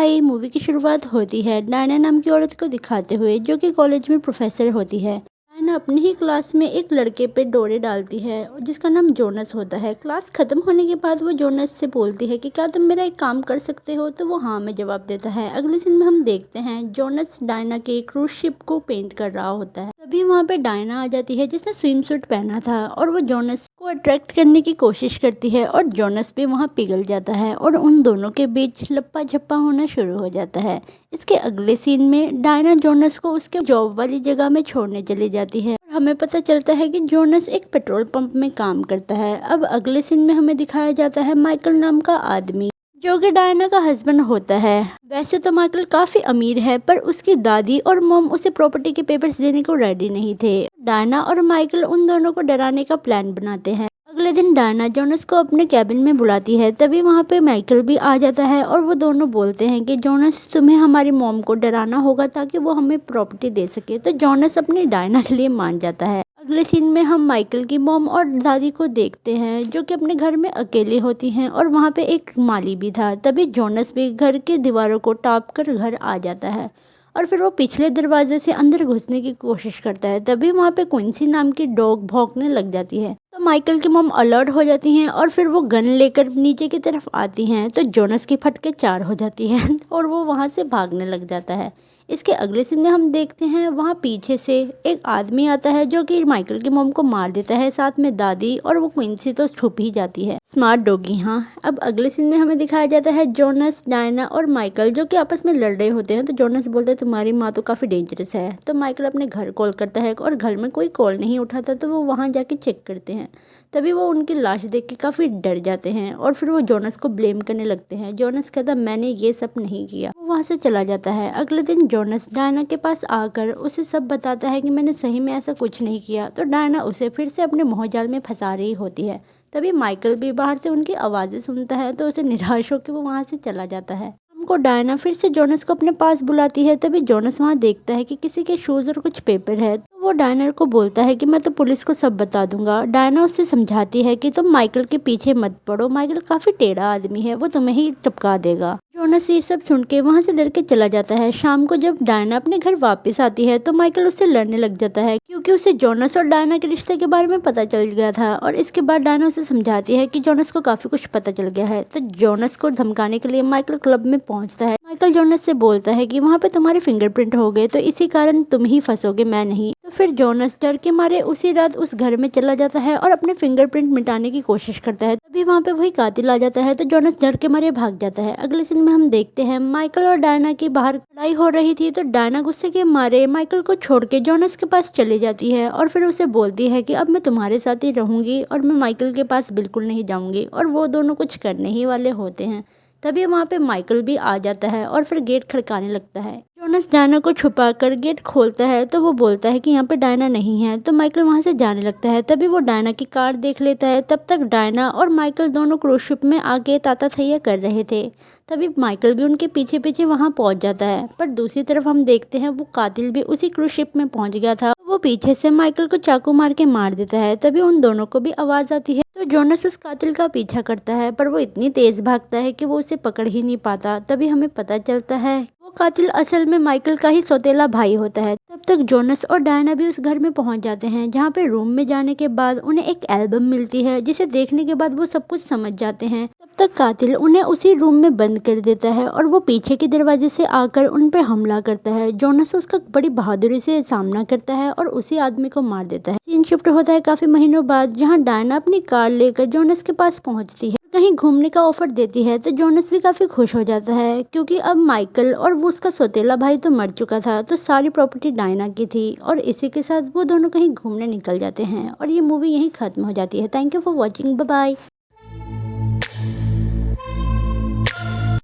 हाय movie की शुरुआत होती है डायना नाम की औरत को दिखाते हुए जो कि कॉलेज में प्रोफेसर होती है। डायना अपनी ही क्लास में एक लड़के पे डोरे डालती है जिसका नाम जोनस होता है। क्लास खत्म होने के बाद वो जोनस से बोलती है कि क्या तुम मेरा एक काम कर सकते हो, तो वो हाँ में जवाब देता है। अगले सीन में हम देखते हैं जोनस डायना के क्रूज शिप को पेंट कर रहा होता है। तभी वहाँ पे डायना आ जाती है जिसने स्विम सूट पहना था और वो जोनस को अट्रैक्ट करने की कोशिश करती है और जोनस भी वहाँ पिघल जाता है और उन दोनों के बीच लप्पा झप्पा होना शुरू हो जाता है। इसके अगले सीन में डायना जोनस को उसके जॉब वाली जगह में छोड़ने चली जाती है और हमें पता चलता है कि जोनस एक पेट्रोल पंप में काम करता है। अब अगले सीन में हमें दिखाया जाता है माइकल नाम का आदमी जो कि डायना का हस्बैंड होता है। वैसे तो माइकल काफी अमीर है पर उसकी दादी और मॉम उसे प्रॉपर्टी के पेपर्स देने को रेडी नहीं थे। डायना और माइकल उन दोनों को डराने का प्लान बनाते हैं। अगले दिन डायना जोनस को अपने कैबिन में बुलाती है। तभी वहाँ पे माइकल भी आ जाता है और वो दोनों बोलते हैं कि जोनस तुम्हें हमारी मॉम को डराना होगा ताकि वो हमें प्रॉपर्टी दे सके। तो जोनस अपनी डायना के लिए मान जाता है। अगले सीन में हम माइकल की मॉम और दादी को देखते हैं जो कि अपने घर में अकेली होती हैं और वहाँ पे एक माली भी था। तभी जोनस भी घर के दीवारों को टाप कर घर आ जाता है और फिर वो पिछले दरवाजे से अंदर घुसने की कोशिश करता है। तभी वहाँ पे क्विंसी नाम की डॉग भौंकने लग जाती है। तो माइकल की मॉम अलर्ट हो जाती हैं और फिर वो गन लेकर नीचे की तरफ आती हैं तो जोनस की फटके 4 हो जाती है और वो वहाँ से भागने लग जाता है। इसके अगले सीन में हम देखते हैं वहाँ पीछे से एक आदमी आता है जो कि माइकल की मॉम को मार देता है, साथ में दादी, और वो क्विंसी तो छुप ही जाती है। Smart doggy. हाँ, अब अगले सीन में हमें दिखाया जाता है जोनस, डायना और माइकल जो कि आपस में लड़ रहे होते हैं। तो जोनस बोलता है तुम्हारी माँ तो काफ़ी डेंजरस है। तो माइकल अपने घर कॉल करता है और घर में कोई कॉल नहीं उठाता तो वो वहाँ जाके चेक करते हैं। तभी वो उनकी लाश देख के काफ़ी डर जाते हैं और फिर वो जोनस को ब्लेम करने लगते हैं। जोनस कहता मैंने ये सब नहीं किया, वो वहाँ से चला जाता है। अगले दिन जोनस डायना के पास आकर उसे सब बताता है कि मैंने सही में ऐसा कुछ नहीं किया। तो डायना उसे फिर से अपने मोहजाल में फंसा रही होती है। तभी माइकल भी बाहर से उनकी आवाज़ें सुनता है तो उसे निराश होकर वो वहाँ से चला जाता है। हमको डायना फिर से जोनस को अपने पास बुलाती है। तभी जोनस वहाँ देखता है कि किसी के शूज़ और कुछ पेपर है तो वो डायना को बोलता है कि मैं तो पुलिस को सब बता दूंगा। डायना उससे समझाती है कि तुम माइकल के पीछे मत पड़ो, माइकल काफ़ी टेढ़ा आदमी है, वो तुम्हें ही टपका देगा। जोनस ये सब सुन के वहाँ से डर के चला जाता है। शाम को जब डायना अपने घर वापस आती है तो माइकल उससे लड़ने लग जाता है क्योंकि उसे जोनस और डायना के रिश्ते के बारे में पता चल गया था। और इसके बाद डायना उसे समझाती है कि जोनस को काफ़ी कुछ पता चल गया है। तो जोनस को धमकाने के लिए माइकल क्लब में पहुँचता है। माइकल जोनस से बोलता है कि वहाँ पे तुम्हारे फिंगरप्रिंट हो गए तो इसी कारण तुम ही फंसोगे, मैं नहीं। तो फिर जोनस डर के मारे उसी रात उस घर में चला जाता है और अपने फिंगरप्रिंट मिटाने की कोशिश करता है। तभी वहाँ पे वही कातिल आ जाता है तो जोनस डर के मारे भाग जाता है। अगले सीन में हम देखते हैं माइकल और डायना की बाहर लड़ाई हो रही थी तो डायना गुस्से के मारे माइकल को छोड़ के जोनस के पास चली जाती है और फिर उसे बोलती है कि अब मैं तुम्हारे साथ ही रहूंगी और मैं माइकल के पास बिल्कुल नहीं जाऊंगी। और वो दोनों कुछ करने ही वाले होते हैं। तभी वहाँ पे माइकल भी आ जाता है और फिर गेट खड़काने लगता है। जोनस डायना को छुपा कर गेट खोलता है तो वो बोलता है कि यहाँ पे डायना नहीं है। तो माइकल वहाँ से जाने लगता है। तभी वो डायना की कार देख लेता है। तब तक डायना और माइकल दोनों क्रूज शिप में आके ताताथैया कर रहे थे। तभी माइकल भी उनके पीछे पीछे वहाँ पहुँच जाता है। पर दूसरी तरफ हम देखते हैं वो कातिल भी उसी क्रूज शिप में पहुँच गया था। वो पीछे से माइकल को चाकू मार के मार देता है। तभी उन दोनों को भी आवाज़ आती है तो जोनस उस कातिल का पीछा करता है पर वो इतनी तेज भागता है कि वो उसे पकड़ ही नहीं पाता। तभी हमें पता चलता है वो कातिल असल में माइकल का ही सौतेला भाई होता है। तब तक जोनस और डायना भी उस घर में पहुंच जाते हैं जहां पे रूम में जाने के बाद उन्हें एक एल्बम मिलती है जिसे देखने के बाद वो सब कुछ समझ जाते हैं। तब तक कातिल उन्हें उसी रूम में बंद कर देता है और वो पीछे के दरवाजे से आकर उन पर हमला करता है। जोनस उसका बड़ी बहादुरी से सामना करता है और उसी आदमी को मार देता है। सीन शिफ्ट होता है काफी महीनों बाद जहाँ डायना अपनी कार लेकर जोनस के पास पहुंचती है, कहीं घूमने का ऑफर देती है। तो जोनस भी काफी खुश हो जाता है क्योंकि अब माइकल और वो उसका सौतेला भाई तो मर चुका था तो सारी प्रॉपर्टी डायना की थी। और इसी के साथ वो दोनों कहीं घूमने निकल जाते हैं और ये मूवी यहीं खत्म हो जाती है। Thank you for watching, bye bye.